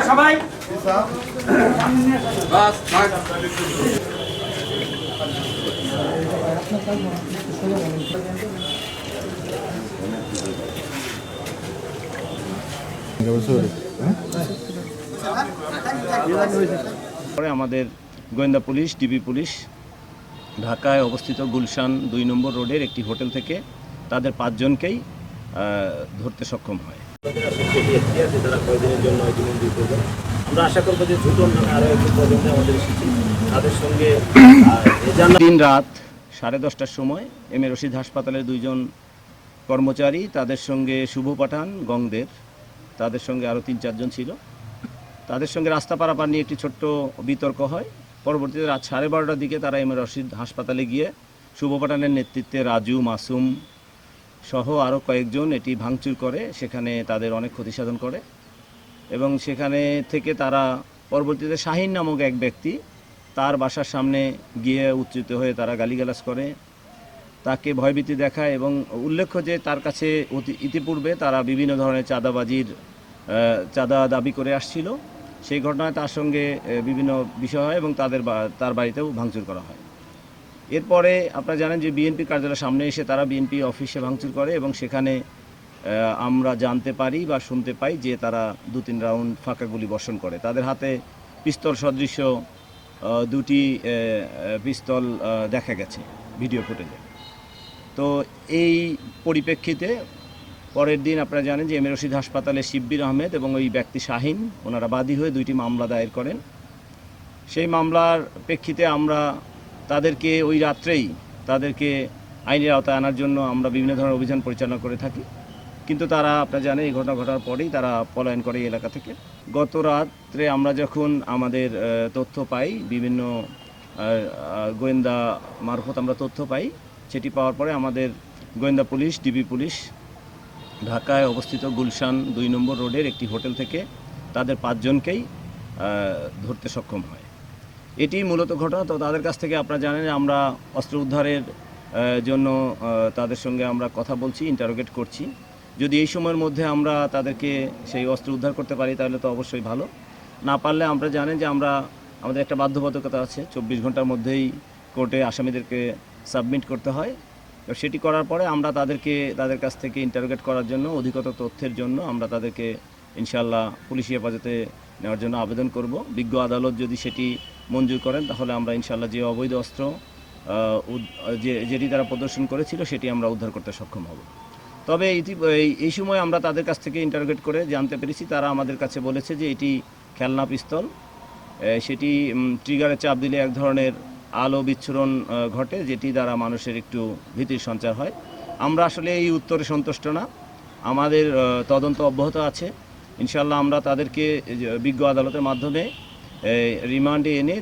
সবাই পরে আমাদের গোয়েন্দা পুলিশ, ডিবি পুলিশ ঢাকায় অবস্থিত গুলশান ২ নম্বর রোডের একটি হোটেল থেকে তাদের ৫ জনকেই ধরতে সক্ষম হয়। আমরা আশা করবো যে দ্রুত আরও একটু পর্যন্ত আমাদের এসেছি তাদের সঙ্গে দিন রাত 10:30টার সময় এম এ রশিদ হাসপাতালের 2 জন কর্মচারী, তাদের সঙ্গে শুভ পাঠান, গংদের, তাদের সঙ্গে আরও 3-4 জন ছিল। তাদের সঙ্গে রাস্তা পারাপার নিয়ে একটি ছোট্ট বিতর্ক হয়। পরবর্তীতে রাত 12:30টার দিকে তারা এম এ রশিদ হাসপাতালে গিয়ে শুভ পাঠানের নেতৃত্বে রাজু, মাসুম সহ আরও কয়েকজন এটি ভাঙচুর করে, সেখানে তাদের অনেক ক্ষতিসাধন করে এবং সেখানে থেকে তারা পরবর্তীতে শাহিন নামক এক ব্যক্তি তার বাসার সামনে গিয়ে উচ্চিত হয়ে তারা গালিগালাজ করে, তাকে ভয়ভীতি দেখায় এবং উল্লেখ্য যে তার কাছে ইতিপূর্বে তারা বিভিন্ন ধরনের চাঁদা দাবি করে আসছিল। সেই ঘটনায় তার সঙ্গে বিভিন্ন বিষয় হয় এবং তার বাড়িতেও ভাঙচুর করা হয়। এরপরে আপনারা জানেন যে বিএনপি কার্যালয়ের সামনে এসে তারা বিএনপি অফিসে ভাঙচুর করে এবং সেখানে আমরা জানতে পারি বা শুনতে পাই যে তারা 2-3 রাউন্ড ফাঁকা গুলি বর্ষণ করে। তাদের হাতে পিস্তল সদৃশ্য 2টি পিস্তল দেখা গেছে ভিডিও ফুটেজে। তো এই পরিপ্রেক্ষিতে পরের দিন আপনারা জানেন যে এম এ রশিদ হাসপাতালে শিব্বির আহমেদ এবং ওই ব্যক্তি শাহিন, ওনারা বাদী হয়ে 2টি মামলা দায়ের করেন। সেই মামলার প্রেক্ষিতে আমরা তাদেরকে ওই রাত্রেই তাদেরকে আইনের আওতায় আনার জন্য আমরা বিভিন্ন ধরনের অভিযান পরিচালনা করে থাকি, কিন্তু তারা আপনারা জানেন এই ঘটনা ঘটার পরেই তারা পলায়ন করে এই এলাকা থেকে। গত রাত্রে আমরা যখন আমাদের তথ্য পাই, বিভিন্ন গোয়েন্দা মারফত আমরা তথ্য পাই, সেটি পাওয়ার পরে আমাদের গোয়েন্দা পুলিশ, ডিবি পুলিশ ঢাকায় অবস্থিত গুলশান 2 নম্বর রোডের একটি হোটেল থেকে তাদের 5 জনকেই ধরতে সক্ষম হয়। এটি মূলত ঘটনা। তো তাদের কাছ থেকে আপনারা জানেন আমরা অস্ত্র উদ্ধারের জন্য তাদের সঙ্গে আমরা কথা বলছি, ইন্টারোগেট করছি। যদি এই সময়ের মধ্যে আমরা তাদেরকে সেই অস্ত্র উদ্ধার করতে পারি তাহলে তো অবশ্যই ভালো, না পারলে আমরা জানেন যে আমাদের একটা বাধ্যবাধকতা আছে, 24 ঘন্টার মধ্যেই কোর্টে আসামিদেরকে সাবমিট করতে হয়। তো সেটি করার পরে আমরা তাদের কাছ থেকে ইন্টারোগেট করার জন্য, অধিকতর তথ্যের জন্য আমরা তাদেরকে ইনশাআল্লাহ পুলিশি হেফাজতে নেওয়ার জন্য আবেদন করব। বিজ্ঞ আদালত যদি সেটি মঞ্জুর করেন তাহলে আমরা ইনশাআল্লাহ যে অবৈধ অস্ত্র যেটি তারা প্রদর্শন করেছিল সেটি আমরা উদ্ধার করতে সক্ষম হব। তবে এই সময় আমরা তাদের কাছ থেকে ইন্টারোগেট করে জানতে পেরেছি, তারা আমাদের কাছে বলেছে যে এটি খেলনা পিস্তল, সেটি ট্রিগারে চাপ দিলে এক ধরনের আলো বিচ্ছুরণ ঘটে, যেটি দ্বারা মানুষের একটু ভীতির সঞ্চার হয়। আমরা আসলে এই উত্তরে সন্তুষ্ট না, আমাদের তদন্ত অব্যাহত আছে। ইনশাআল্লাহ আমরা তাদেরকে বিজ্ঞ আদালতের মাধ্যমে রিমান্ডে এনে